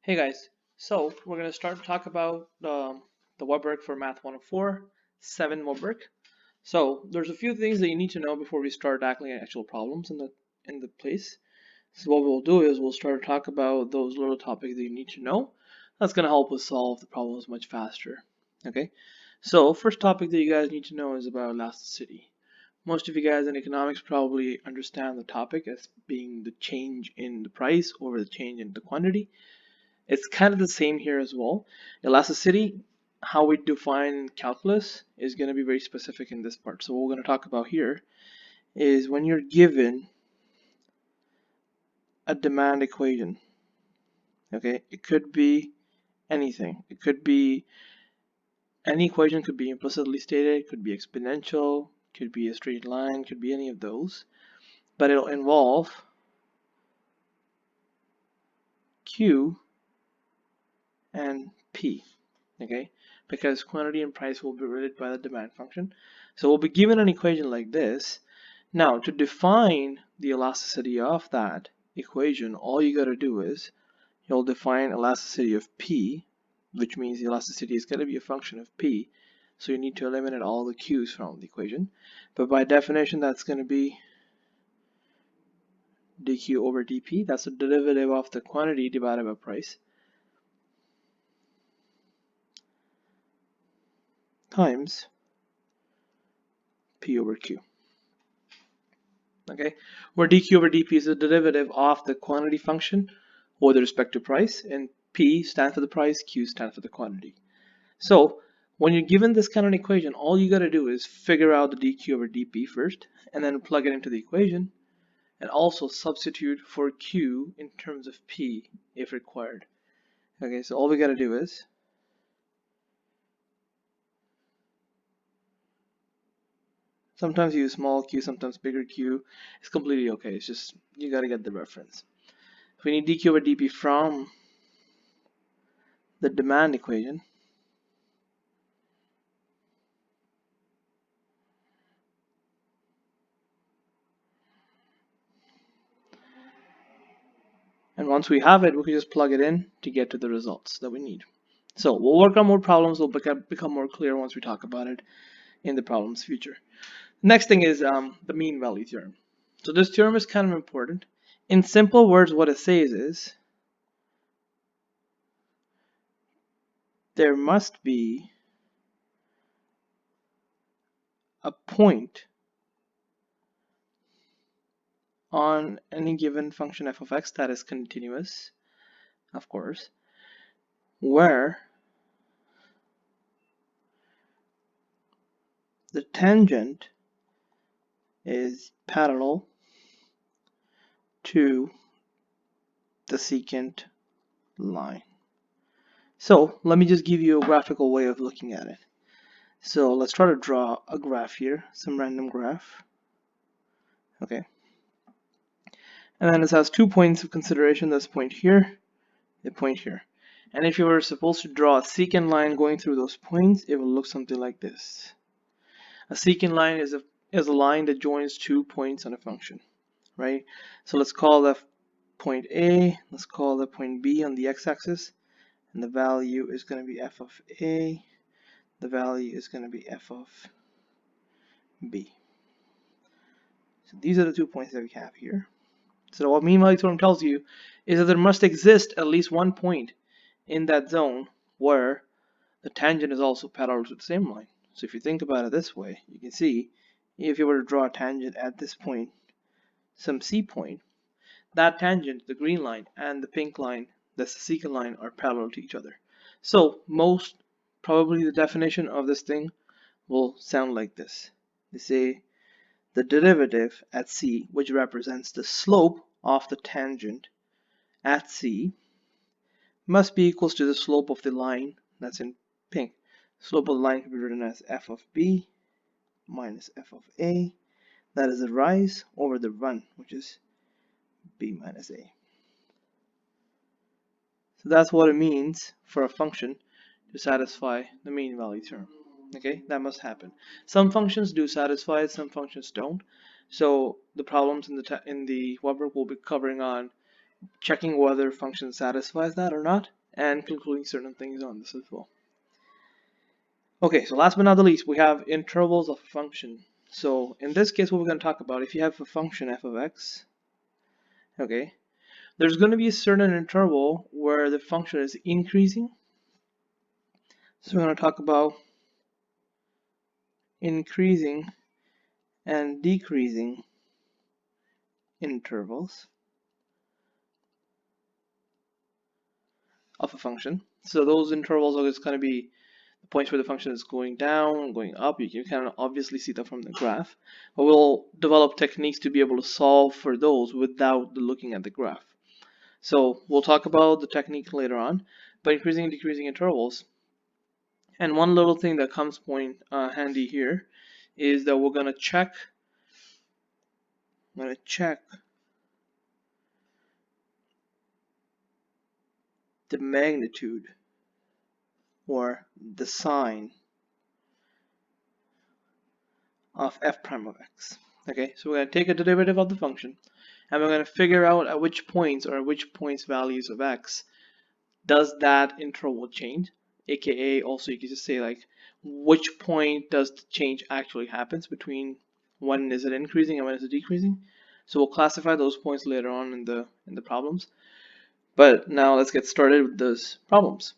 Hey guys, so we're going to start to talk about the web work for Math 104, 7 web work. So there's a few things that you need to know before we start tackling actual problems in the place. So what we'll do is we'll start to talk about those little topics that you need to know. That's going to help us solve the problems much faster. Okay, so first topic that you guys need to know is about elasticity. Most of you guys in economics probably understand the topic as being the change in the price over the change in the quantity. It's kind of the same here as well. Elasticity, how we define calculus, is going to be very specific in this part. So what we're going to talk about here is when you're given a demand equation. Okay, it could be anything. It could be any equation, could be implicitly stated, could be exponential, could be a straight line, could be any of those, but it'll involve Q and P. Okay, because quantity and price will be related by the demand function. So we'll be given an equation like this. Now, to define the elasticity of that equation, all you got to do is you'll define elasticity of P, which means the elasticity is going to be a function of P. So you need to eliminate all the Q's from the equation. But by definition, that's going to be dq over dp. That's the derivative of the quantity divided by price, times P over Q. Okay, where dq over dp is the derivative of the quantity function with respect to price, and P stands for the price, Q stands for the quantity. So when you're given this kind of equation, all you got to do is figure out the dq over dp first, and then plug it into the equation, and also substitute for Q in terms of P if required. Okay, so all we got to do is sometimes use small q, sometimes bigger q. It's completely okay. It's just you got to get the reference. If we need dq over dp from the demand equation, and once we have it, we can just plug it in to get to the results that we need. So we'll work on more problems. Will become more clear once we talk about it in the problem's future. Next thing is the mean value theorem. So this theorem is kind of important. In simple words, what it says is there must be a point on any given function f of x that is continuous, of course, where the tangent is parallel to the secant line. So let me just give you a graphical way of looking at it. So let's try to draw a graph here, some random graph. Okay. And then it has 2 points of consideration. This point here, the point here. And if you were supposed to draw a secant line going through those points, it will look something like this. A secant line is a line that joins 2 points on a function, right? So let's call that point A, let's call that point B on the x-axis, and the value is going to be f of A, the value is going to be f of B. So these are the 2 points that we have here. So what mean value theorem tells you is that there must exist at least one point in that zone where the tangent is also parallel to the same line. So if you think about it this way, you can see if you were to draw a tangent at this point, some C point, that tangent, the green line, and the pink line, that's the secant line, are parallel to each other. So most probably the definition of this thing will sound like this. They say the derivative at C, which represents the slope of the tangent at C, must be equal to the slope of the line that's in pink. Slope of the line can be written as f of B minus f of A. That is the rise over the run, which is B minus A. So that's what it means for a function to satisfy the mean value theorem. Okay, that must happen. Some functions do satisfy it, some functions don't. So the problems in the web work will be covering on checking whether function satisfies that or not, and concluding certain things on this as well. Okay, so last but not the least, we have intervals of a function. So in this case, what we're going to talk about, if you have a function f of x, okay, there's going to be a certain interval where the function is increasing. So we're going to talk about increasing and decreasing intervals of a function. So those intervals are just going to be the points where the function is going down, going up. You can kind of obviously see that from the graph. But we'll develop techniques to be able to solve for those without looking at the graph. So we'll talk about the technique later on, but increasing and decreasing intervals. And one little thing that comes handy here is that we're going to check the magnitude or the sign of f prime of x. Okay, so we're going to take a derivative of the function, and we're going to figure out at which points values of x does that interval change, aka also you can just say like which point does the change actually happens between when is it increasing and when is it decreasing. So we'll classify those points later on in the problems. But now let's get started with those problems.